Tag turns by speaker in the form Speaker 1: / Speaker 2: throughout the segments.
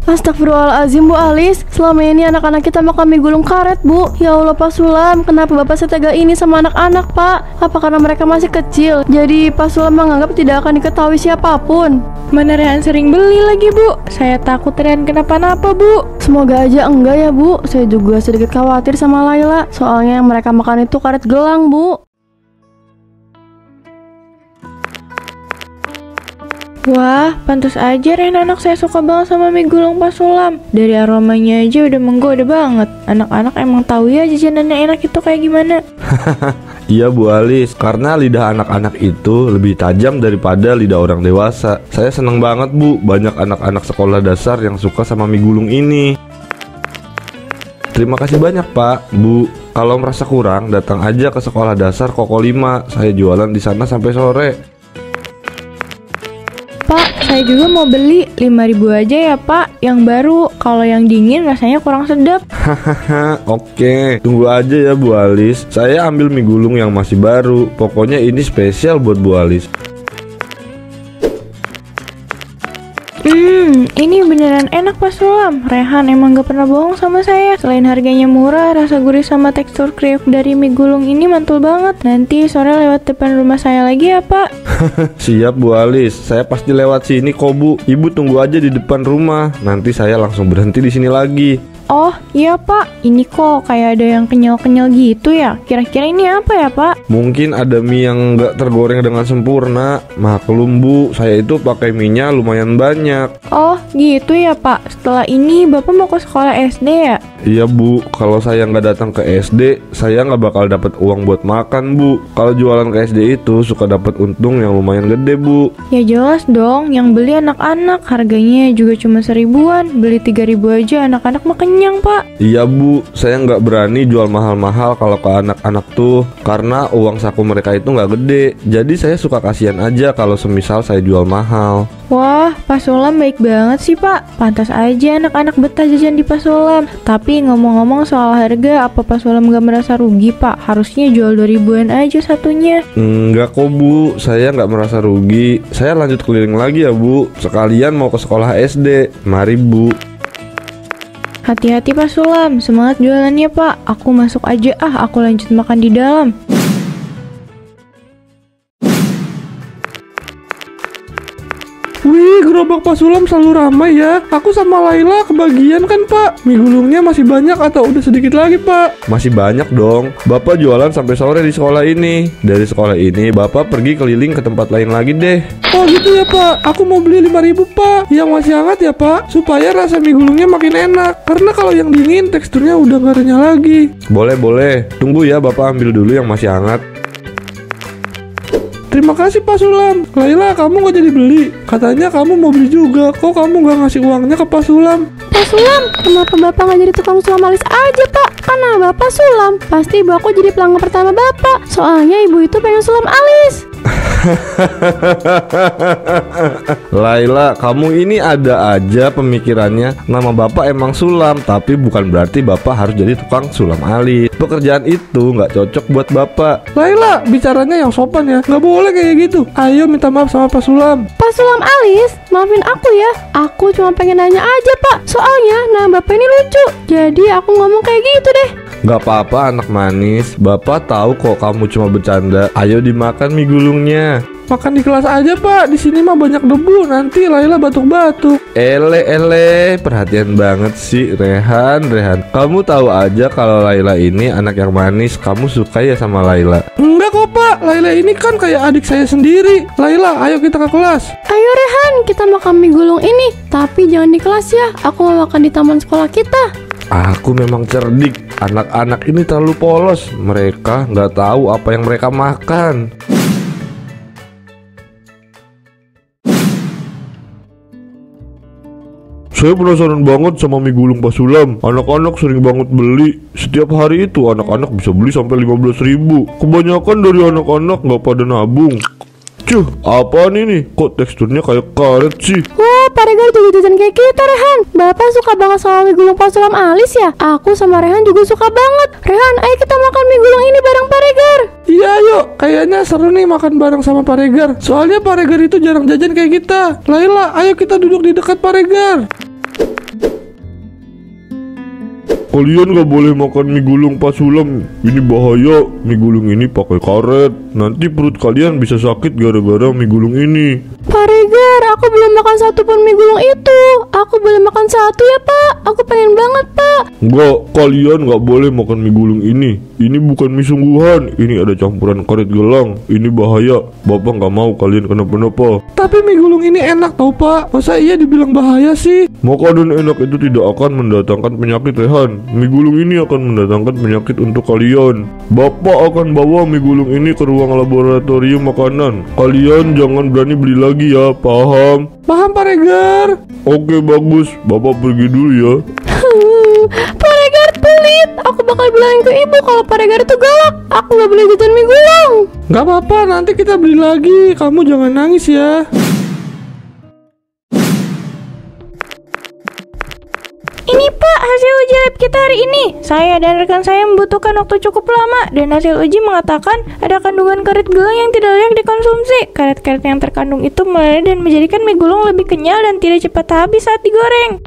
Speaker 1: Astagfirullahaladzim Bu Alis, selama ini anak-anak kita makan mie gulung karet Bu. Ya Allah Pak Sulam, kenapa Bapak setega ini sama anak-anak Pak? Apa karena mereka masih kecil, jadi Pak Sulam menganggap tidak akan diketahui siapapun?
Speaker 2: Mana Rehan sering beli lagi Bu, saya takut Rehan kenapa-napa Bu.
Speaker 1: Semoga aja enggak ya Bu, saya juga sedikit khawatir sama Laila. Soalnya yang mereka makan itu karet gelang Bu.
Speaker 2: Wah, pantas aja Ren, anak saya suka banget sama mie gulung Pak Sulam. Dari aromanya aja udah menggoda banget. Anak-anak emang tahu ya jajanannya enak itu kayak gimana.
Speaker 3: Iya Bu Alis, karena lidah anak-anak itu lebih tajam daripada lidah orang dewasa. Saya seneng banget Bu, banyak anak-anak sekolah dasar yang suka sama mie gulung ini. Terima kasih banyak Pak, Bu. Kalau merasa kurang, datang aja ke sekolah dasar Koko 5. Saya jualan di sana sampai sore.
Speaker 2: Pak, saya juga mau beli 5.000 aja ya Pak, yang baru. Kalau yang dingin rasanya kurang sedap.
Speaker 3: Hahaha, oke. Tunggu aja ya Bu Alis. Saya ambil mie gulung yang masih baru. Pokoknya ini spesial buat Bu Alis.
Speaker 2: Ini beneran enak Pak Sulam. Rehan emang gak pernah bohong sama saya. Selain harganya murah, rasa gurih sama tekstur kriuk dari mie gulung ini mantul banget. Nanti sore lewat depan rumah saya lagi ya Pak.
Speaker 3: Siap Bu Alis, saya pasti lewat sini kok Bu. Ibu tunggu aja di depan rumah. Nanti saya langsung berhenti di sini lagi.
Speaker 2: Oh iya Pak, ini kok kayak ada yang kenyal-kenyal gitu ya. Kira-kira ini apa ya Pak?
Speaker 3: Mungkin ada mie yang nggak tergoreng dengan sempurna. Maklum Bu, saya itu pakai mie-nya lumayan banyak.
Speaker 2: Oh gitu ya Pak. Setelah ini Bapak mau ke sekolah SD ya?
Speaker 3: Iya Bu, kalau saya nggak datang ke SD, saya nggak bakal dapat uang buat makan Bu. Kalau jualan ke SD itu suka dapat untung yang lumayan gede Bu.
Speaker 2: Ya jelas dong, yang beli anak-anak, harganya juga cuma 1.000-an. Beli 3.000 aja anak-anak mah kenyang Pak.
Speaker 3: Iya Bu, saya nggak berani jual mahal-mahal kalau ke anak-anak tuh, karena uang saku mereka itu nggak gede. Jadi saya suka kasihan aja kalau semisal saya jual mahal.
Speaker 2: Wah, Pak Sulam baik banget sih Pak. Pantas aja anak-anak betah jajan di Pak Sulam. Tapi ngomong-ngomong soal harga, apa Pak Sulam gak merasa rugi Pak? Harusnya jual 2.000-an aja satunya.
Speaker 3: Enggak kok Bu, saya nggak merasa rugi. Saya lanjut keliling lagi ya Bu. Sekalian mau ke sekolah SD. Mari Bu.
Speaker 2: Hati-hati Pak Sulam, semangat jualannya Pak. Aku masuk aja aku lanjut makan di dalam.
Speaker 4: Wih, gerobak Pak Sulam selalu ramai ya. Aku sama Laila kebagian kan Pak. Mie gulungnya masih banyak atau udah sedikit lagi Pak?
Speaker 3: Masih banyak dong. Bapak jualan sampai sore di sekolah ini. Dari sekolah ini Bapak pergi keliling ke tempat lain lagi deh.
Speaker 4: Oh gitu ya Pak. Aku mau beli 5.000 Pak. Yang masih hangat ya Pak, supaya rasa mie gulungnya makin enak. Karena kalau yang dingin teksturnya udah gak renyah lagi.
Speaker 3: Boleh. Tunggu ya, Bapak ambil dulu yang masih hangat.
Speaker 4: Terima kasih Pak Sulam. Laila, kamu gak jadi beli. Katanya kamu mau beli juga. Kok kamu gak ngasih uangnya ke Pak Sulam?
Speaker 1: Pak Sulam, kenapa Bapak nggak jadi tukang sulam alis aja Pak? Karena Bapak sulam, pasti Ibu aku jadi pelanggan pertama Bapak. Soalnya Ibu itu pengen sulam alis.
Speaker 3: Laila, kamu ini ada aja pemikirannya. Nama Bapak emang Sulam, tapi bukan berarti Bapak harus jadi tukang sulam alis. Pekerjaan itu nggak cocok buat Bapak.
Speaker 4: Laila, bicaranya yang sopan ya. Gak boleh kayak gitu. Ayo minta maaf sama Pak Sulam.
Speaker 1: Pak Sulam alis, maafin aku ya. Aku cuma pengen nanya aja Pak. Soalnya nama Bapak ini lucu. Jadi aku ngomong kayak gitu deh.
Speaker 3: Gak apa-apa anak manis, Bapak tahu kok kamu cuma bercanda. Ayo dimakan mie gulungnya.
Speaker 4: Makan di kelas aja Pak. Di sini mah banyak debu. Nanti Laila batuk-batuk.
Speaker 3: Ele, perhatian banget sih Rehan. Kamu tahu aja kalau Laila ini anak yang manis. Kamu suka ya sama Laila?
Speaker 4: Enggak kok Pak. Laila ini kan kayak adik saya sendiri. Laila, ayo kita ke kelas.
Speaker 1: Ayo Rehan, kita makan mie gulung ini. Tapi jangan di kelas ya. Aku mau makan di taman sekolah kita.
Speaker 3: Aku memang cerdik. Anak-anak ini terlalu polos. Mereka nggak tahu apa yang mereka makan. Saya penasaran banget sama mie gulung Pak Sulam. Anak-anak sering banget beli. Setiap hari itu anak-anak bisa beli sampai 15.000. Kebanyakan dari anak-anak nggak pada nabung. Cuh, apaan ini? Kok teksturnya kayak karet sih?
Speaker 1: Wah, Pak Regar juga jajan kayak kita Rehan. Bapak suka banget sama mie gulung Pak Sulam alis ya? Aku sama Rehan juga suka banget. Rehan, ayo kita makan mie gulung ini bareng Pak Regar.
Speaker 4: Iya yuk, kayaknya seru nih makan bareng sama Pak Regar. Soalnya Pak Regar itu jarang jajan kayak kita. Laila, ayo kita duduk di dekat Pak Regar.
Speaker 3: kalian gak boleh makan mie gulung Pak Sulam. Ini bahaya, mie gulung ini pakai karet. Nanti perut kalian bisa sakit gara-gara mie gulung ini.
Speaker 1: Pak Regar, aku belum makan satu pun mie gulung itu. Aku boleh makan satu ya Pak? Aku pengen banget Pak.
Speaker 3: Enggak, kalian gak boleh makan mie gulung ini. Ini bukan mie sungguhan, ini ada campuran karet gelang. Ini bahaya, Bapak gak mau kalian kenapa-napa.
Speaker 4: Tapi mie gulung ini enak tau Pak. Masa iya dibilang bahaya sih?
Speaker 3: Makanan enak itu tidak akan mendatangkan penyakit, Rehan. Mie gulung ini akan mendatangkan penyakit untuk kalian. Bapak akan bawa mie gulung ini ke ruang laboratorium makanan. Kalian jangan berani beli lagi ya, paham?
Speaker 4: Paham Pak Regar?
Speaker 3: Oke, bagus, Bapak pergi dulu ya.
Speaker 1: Pak Regar pelit. Aku bakal bilangin ke ibu kalau Pak Regar itu galak. Aku gak boleh jajan mie gulung.
Speaker 4: Gak apa-apa, nanti kita beli lagi. Kamu jangan nangis ya.
Speaker 2: Ini Pak, hasil uji lab kita hari ini. Saya dan rekan saya membutuhkan waktu cukup lama, dan hasil uji mengatakan ada kandungan karet gelang yang tidak layak dikonsumsi. Karet-karet yang terkandung itu meleleh dan menjadikan mie gulung lebih kenyal dan tidak cepat habis saat digoreng.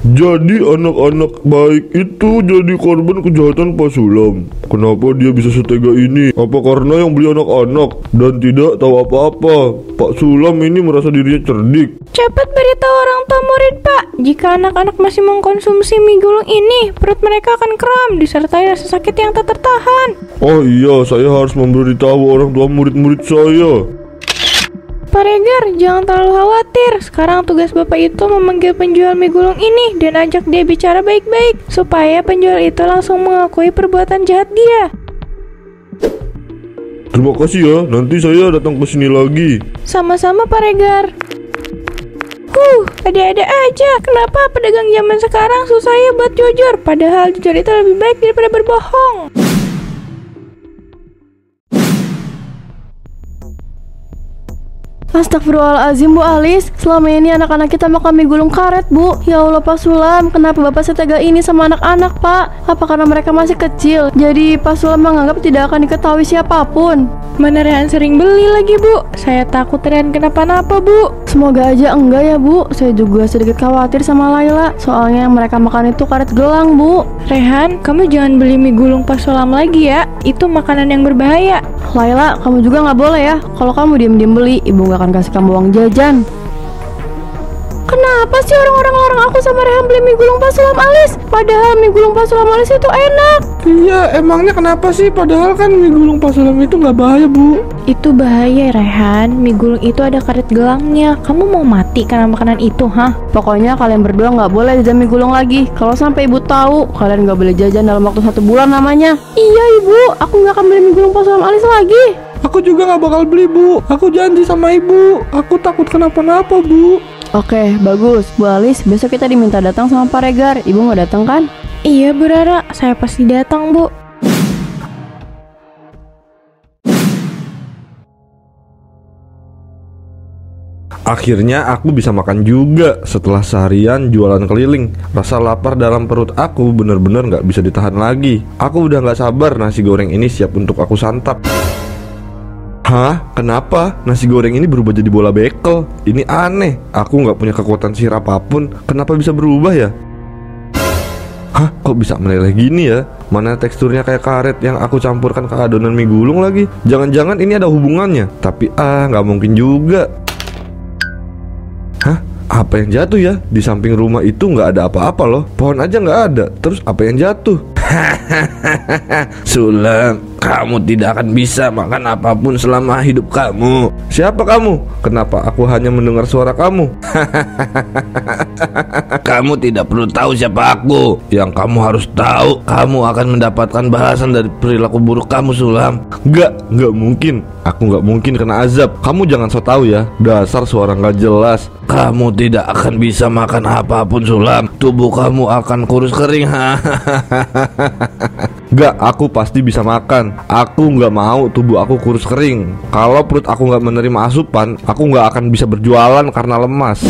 Speaker 3: Jadi anak-anak baik itu jadi korban kejahatan Pak Sulam. Kenapa dia bisa setega ini? Apa karena yang beli anak-anak dan tidak tahu apa-apa? Pak Sulam ini merasa dirinya cerdik.
Speaker 2: Cepat beritahu orang tua murid Pak, jika anak-anak masih mengkonsumsi mie gulung ini, perut mereka akan kram disertai rasa sakit yang tak tertahan.
Speaker 3: Oh iya, saya harus memberitahu orang tua murid-murid saya.
Speaker 2: Pak Regar, jangan terlalu khawatir. Sekarang tugas Bapak itu memanggil penjual mie gulung ini dan ajak dia bicara baik-baik, supaya penjual itu langsung mengakui perbuatan jahat dia.
Speaker 3: Terima kasih ya, nanti saya datang ke sini lagi.
Speaker 2: Sama-sama Pak Regar. Ada-ada aja. Kenapa pedagang zaman sekarang susah ya buat jujur? Padahal jujur itu lebih baik daripada berbohong.
Speaker 1: Astagfirullahaladzim Bu Alis, selama ini anak-anak kita makan mie gulung karet Bu. Ya Allah Pak Sulam, kenapa Bapak setega ini sama anak-anak Pak? Apa karena mereka masih kecil? Jadi Pak Sulam menganggap tidak akan diketahui siapapun.
Speaker 2: Mana Rehan sering beli lagi Bu. Saya takut Rehan kenapa-napa Bu.
Speaker 1: Semoga aja enggak ya Bu. Saya juga sedikit khawatir sama Laila. Soalnya yang mereka makan itu karet gelang Bu.
Speaker 2: Rehan, kamu jangan beli mie gulung Pak Sulam lagi ya. Itu makanan yang berbahaya.
Speaker 1: Laila, kamu juga nggak boleh ya. Kalau kamu diem-diem beli, ibu nggak akan kasih kamu uang jajan. Kenapa sih orang-orang larang aku sama Rehan beli mie gulung Pak Sulam Alis? Padahal mie gulung Pak Sulam Alis itu enak.
Speaker 4: Iya, emangnya kenapa sih? Padahal kan mie gulung Pak Sulam itu nggak bahaya Bu.
Speaker 2: Itu bahaya Rehan. Mie gulung itu ada karet gelangnya. Kamu mau mati karena makanan itu, hah?
Speaker 1: Pokoknya kalian berdua nggak boleh jajan mie gulung lagi. Kalau sampai ibu tahu, kalian nggak boleh jajan dalam waktu 1 bulan namanya. Iya ibu, aku nggak akan beli mie gulung Pak Sulam Alis lagi.
Speaker 4: Aku juga nggak bakal beli Bu. Aku janji sama ibu. Aku takut kenapa-napa Bu.
Speaker 1: Oke, bagus. Bu Alis, besok kita diminta datang sama Pak Regar. Ibu nggak datang kan?
Speaker 2: Iya Bu Rara, saya pasti datang Bu.
Speaker 3: Akhirnya aku bisa makan juga setelah seharian jualan keliling. Rasa lapar dalam perut aku bener-bener gak bisa ditahan lagi. Aku udah gak sabar nasi goreng ini siap untuk aku santap. Hah? Kenapa? Nasi goreng ini berubah jadi bola bekel? Ini aneh. Aku gak punya kekuatan sihir apapun. Kenapa bisa berubah ya? Hah? Kok bisa meleleh gini ya? Mana teksturnya kayak karet yang aku campurkan ke adonan mie gulung lagi? Jangan-jangan ini ada hubungannya? Tapi gak mungkin juga. Hah? Apa yang jatuh ya? Di samping rumah itu nggak ada apa-apa loh. Pohon aja nggak ada. Terus apa yang jatuh? Sulam, kamu tidak akan bisa makan apapun selama hidup kamu. Siapa kamu? Kenapa aku hanya mendengar suara kamu? Kamu tidak perlu tahu siapa aku. Yang kamu harus tahu, kamu akan mendapatkan balasan dari perilaku buruk kamu, Sulam. Nggak mungkin. Aku nggak mungkin kena azab. Kamu jangan so tahu ya. Dasar suara nggak jelas. Kamu tidak akan bisa makan apapun, Sulam. Tubuh kamu akan kurus kering. Nggak, aku pasti bisa makan. Aku nggak mau tubuh aku kurus kering. Kalau perut aku nggak menerima asupan, aku nggak akan bisa berjualan karena lemas.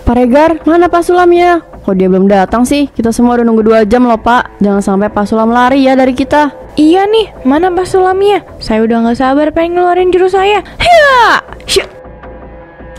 Speaker 1: Pak Regar, mana Pak Sulamnya? Kok dia belum datang sih? Kita semua udah nunggu 2 jam loh Pak. Jangan sampai Pak Sulam lari ya dari kita.
Speaker 2: Iya nih, mana Pak Sulamnya? Saya udah gak sabar pengen ngeluarin jurus saya. Hiya!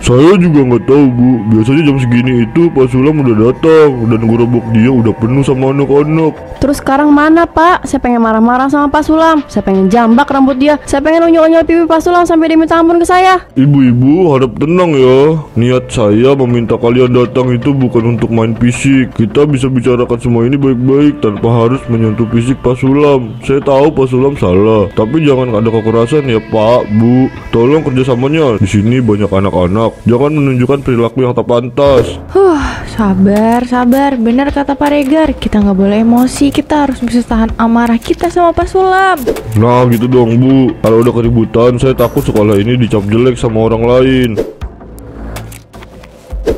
Speaker 3: Saya juga nggak tahu Bu, biasanya jam segini itu Pak Sulam udah datang dan gerobak dia udah penuh sama anak-anak.
Speaker 1: Terus sekarang mana Pak? Saya pengen marah-marah sama Pak Sulam. Saya pengen jambak rambut dia. Saya pengen unyel-unyel pipi Pak Sulam sampai dia minta ampun ke saya.
Speaker 3: Ibu-ibu harap tenang ya. Niat saya meminta kalian datang itu bukan untuk main fisik. Kita bisa bicarakan semua ini baik-baik tanpa harus menyentuh fisik Pak Sulam. Saya tahu Pak Sulam salah, tapi jangan ada kekerasan ya Pak, Bu. Tolong kerjasamanya. Di sini banyak anak-anak. Jangan menunjukkan perilaku yang tak pantas.
Speaker 2: Sabar. Benar kata Pak Regar. Kita nggak boleh emosi. Kita harus bisa tahan amarah kita sama Pak Sulam.
Speaker 3: Nah gitu dong Bu. Kalau udah keributan, saya takut sekolah ini dicap jelek sama orang lain.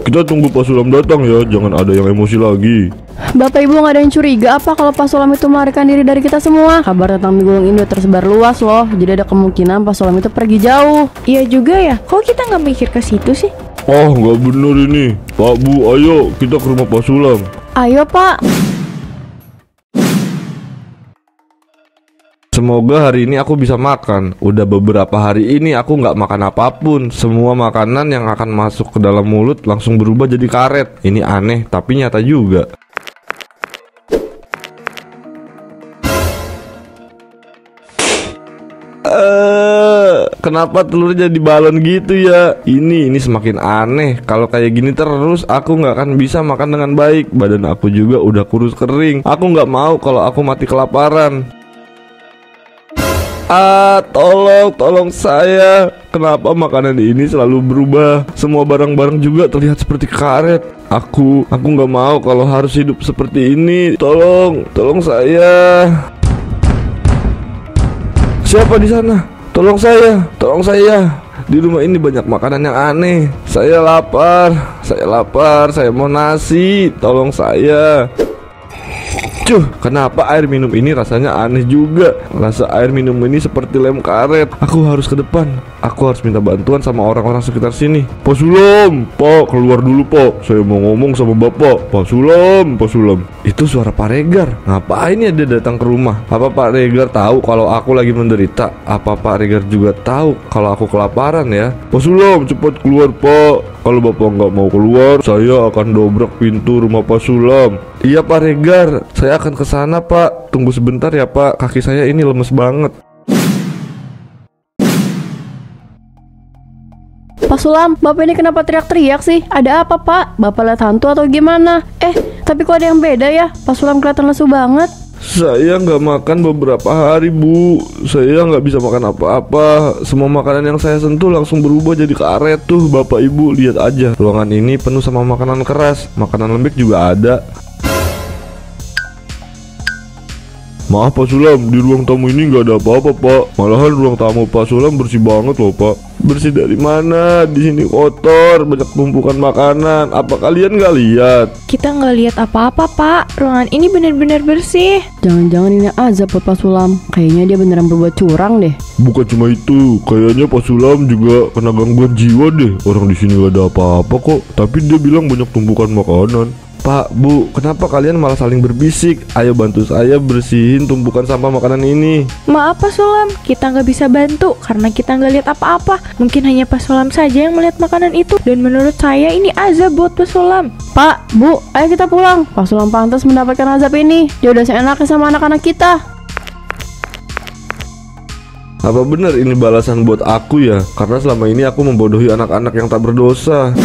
Speaker 3: Kita tunggu Pak Sulam datang ya. Jangan ada yang emosi lagi.
Speaker 1: Bapak Ibu nggak ada yang curiga apa kalau Pak Sulam itu melarikan diri dari kita semua? Kabar tentang mie gulung ini udah tersebar luas loh. Jadi ada kemungkinan Pak Sulam itu pergi jauh.
Speaker 2: Iya juga ya. Kok kita nggak mikir ke situ sih?
Speaker 3: Oh nggak bener ini Pak Bu, ayo kita ke rumah Pak Sulam.
Speaker 1: Ayo Pak.
Speaker 3: Semoga hari ini aku bisa makan. Udah beberapa hari ini aku nggak makan apapun. Semua makanan yang akan masuk ke dalam mulut langsung berubah jadi karet. Ini aneh tapi nyata juga. Kenapa telurnya jadi balon gitu ya? Ini semakin aneh. Kalau kayak gini terus aku nggak akan bisa makan dengan baik. Badan aku juga udah kurus kering. Aku nggak mau kalau aku mati kelaparan. Tolong saya. Kenapa makanan ini selalu berubah? Semua barang-barang juga terlihat seperti karet. Aku nggak mau kalau harus hidup seperti ini. Tolong saya. Siapa di sana? Tolong saya. Di rumah ini banyak makanan yang aneh. Saya lapar. Saya mau nasi. Tolong saya. Kenapa air minum ini rasanya aneh juga? Rasa air minum ini seperti lem karet. Aku harus ke depan. Aku harus minta bantuan sama orang-orang sekitar sini. Pak Sulam, Pak, keluar dulu Pak. Saya mau ngomong sama Bapak. Pak Sulam. Itu suara Pak Regar. Ngapain ya dia datang ke rumah? Apa Pak Regar tahu kalau aku lagi menderita? Apa Pak Regar juga tahu kalau aku kelaparan ya? Pak Sulam, cepat keluar Pak. Kalau Bapak nggak mau keluar, saya akan dobrak pintu rumah Pak Sulam. Iya Pak Regar, saya akan ke sana Pak. Tunggu sebentar ya Pak, kaki saya ini lemes banget.
Speaker 1: Pak Sulam, Bapak ini kenapa teriak-teriak sih? Ada apa Pak? Bapak lihat hantu atau gimana? Tapi kok ada yang beda ya? Pak Sulam kelihatan lesu banget.
Speaker 3: Saya nggak makan beberapa hari Bu. Saya nggak bisa makan apa-apa. Semua makanan yang saya sentuh langsung berubah jadi karet tuh. Bapak Ibu lihat aja. Ruangan ini penuh sama makanan keras. Makanan lembek juga ada. Maaf Pak Sulam, di ruang tamu ini nggak ada apa-apa Pak. Malahan ruang tamu Pak Sulam bersih banget loh Pak. Bersih dari mana? Di sini kotor, banyak tumpukan makanan. Apa kalian nggak lihat?
Speaker 2: Kita nggak lihat apa-apa Pak. Ruangan ini benar-benar bersih.
Speaker 1: Jangan-jangan ini azab buat Pak Sulam. Kayaknya dia beneran berbuat curang deh.
Speaker 3: Bukan cuma itu, kayaknya Pak Sulam juga kena gangguan jiwa deh. Orang di sini nggak ada apa-apa kok, tapi dia bilang banyak tumpukan makanan. Pak, Bu, kenapa kalian malah saling berbisik? Ayo bantu saya bersihin tumpukan sampah makanan ini.
Speaker 2: Maaf Pak Sulam, kita nggak bisa bantu karena kita nggak lihat apa-apa. Mungkin hanya Pak Sulam saja yang melihat makanan itu. Dan menurut saya ini azab buat Pak Sulam.
Speaker 1: Pak, Bu, ayo kita pulang. Pak Sulam pantas mendapatkan azab ini. Dia udah seenaknya sama anak-anak kita.
Speaker 3: Apa benar ini balasan buat aku ya? Karena selama ini aku membodohi anak-anak yang tak berdosa.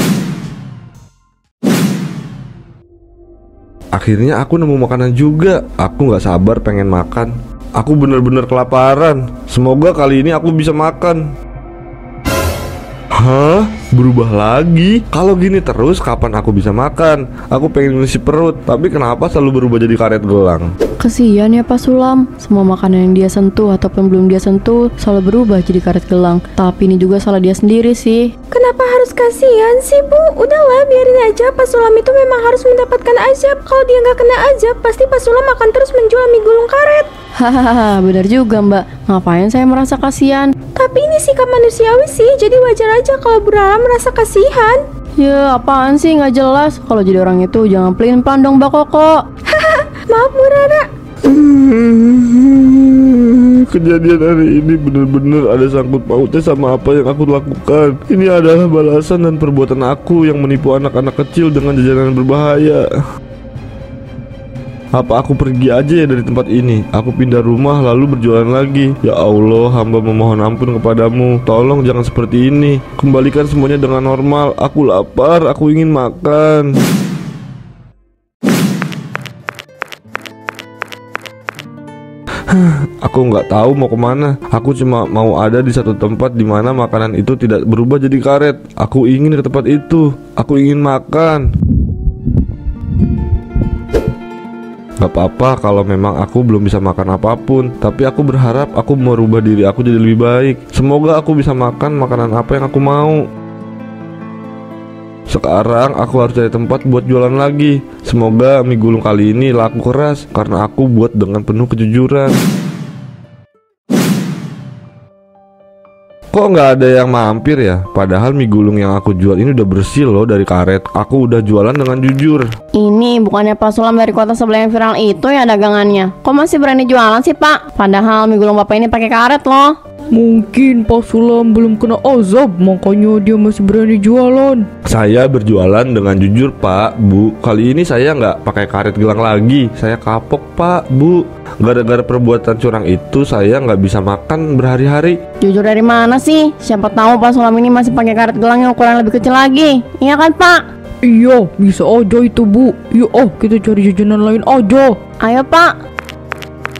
Speaker 3: Akhirnya aku nemu makanan juga. Aku gak sabar pengen makan. Aku bener-bener kelaparan. Semoga kali ini aku bisa makan. Hah? Berubah lagi? Kalau gini terus kapan aku bisa makan? Aku pengen ngisi perut, tapi kenapa selalu berubah jadi karet gelang?
Speaker 1: Kesian ya Pak Sulam. Semua makanan yang dia sentuh ataupun belum dia sentuh selalu berubah jadi karet gelang. Tapi ini juga salah dia sendiri sih.
Speaker 5: Kenapa harus kasihan sih Bu? Udahlah biarin aja. Pak Sulam itu memang harus mendapatkan azab. Kalau dia nggak kena azab, pasti Pak Sulam akan terus menjual mie gulung karet.
Speaker 1: Hahaha, benar juga Mbak. Ngapain saya merasa kasihan?
Speaker 5: Tapi ini sikap manusiawi sih, jadi wajar aja kalau berharap merasa kasihan.
Speaker 1: Ya apaan sih, nggak jelas. Kalau jadi orang itu jangan pelin-pelan dong Mbak Koko.
Speaker 5: Maaf Bu Rara.
Speaker 3: Kejadian hari ini benar-benar ada sangkut pautnya sama apa yang aku lakukan. Ini adalah balasan dan perbuatan aku yang menipu anak-anak kecil dengan jajanan berbahaya. Apa aku pergi aja ya dari tempat ini? Aku pindah rumah lalu berjualan lagi. Ya Allah, hamba memohon ampun kepadamu. Tolong jangan seperti ini. Kembalikan semuanya dengan normal. Aku lapar, aku ingin makan. Aku nggak tahu mau kemana. Aku cuma mau ada di satu tempat di mana makanan itu tidak berubah jadi karet. Aku ingin ke tempat itu. Aku ingin makan. Gak apa-apa kalau memang aku belum bisa makan apapun, tapi aku berharap aku merubah diri aku jadi lebih baik. Semoga aku bisa makan makanan apa yang aku mau. Sekarang aku harus cari tempat buat jualan lagi. Semoga mie gulung kali ini laku keras karena aku buat dengan penuh kejujuran. Kok nggak ada yang mampir ya? Padahal mie gulung yang aku jual ini udah bersih loh dari karet. Aku udah jualan dengan jujur.
Speaker 1: Ini bukannya Pak Sulam dari kota sebelah yang viral itu ya dagangannya? Kok masih berani jualan sih Pak? Padahal mie gulung Bapak ini pakai karet loh.
Speaker 2: Mungkin Pak Sulam belum kena azab, makanya dia masih berani jualan.
Speaker 3: Saya berjualan dengan jujur Pak, Bu. Kali ini saya nggak pakai karet gelang lagi. Saya kapok Pak, Bu. Gara-gara perbuatan curang itu saya nggak bisa makan berhari-hari.
Speaker 1: Jujur dari mana sih? Siapa tahu Pak Sulam ini masih pakai karet gelang yang ukuran lebih kecil lagi. Iya kan Pak?
Speaker 2: Iya, bisa aja itu Bu. Yuk kita cari jajanan lain aja.
Speaker 1: Ayo Pak.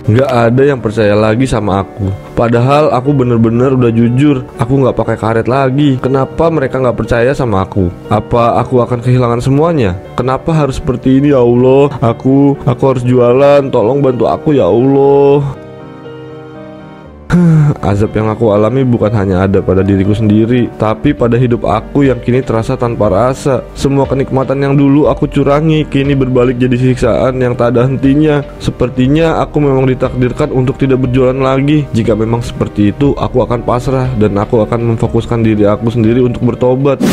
Speaker 3: Nggak ada yang percaya lagi sama aku. Padahal aku bener-bener udah jujur. Aku nggak pakai karet lagi. Kenapa mereka nggak percaya sama aku? Apa aku akan kehilangan semuanya? Kenapa harus seperti ini ya Allah? Aku harus jualan. Tolong bantu aku ya Allah. Azab yang aku alami bukan hanya ada pada diriku sendiri, tapi pada hidup aku yang kini terasa tanpa rasa. Semua kenikmatan yang dulu aku curangi kini berbalik jadi siksaan yang tak ada hentinya. Sepertinya aku memang ditakdirkan untuk tidak berjualan lagi. Jika memang seperti itu, aku akan pasrah dan aku akan memfokuskan diri aku sendiri untuk bertobat.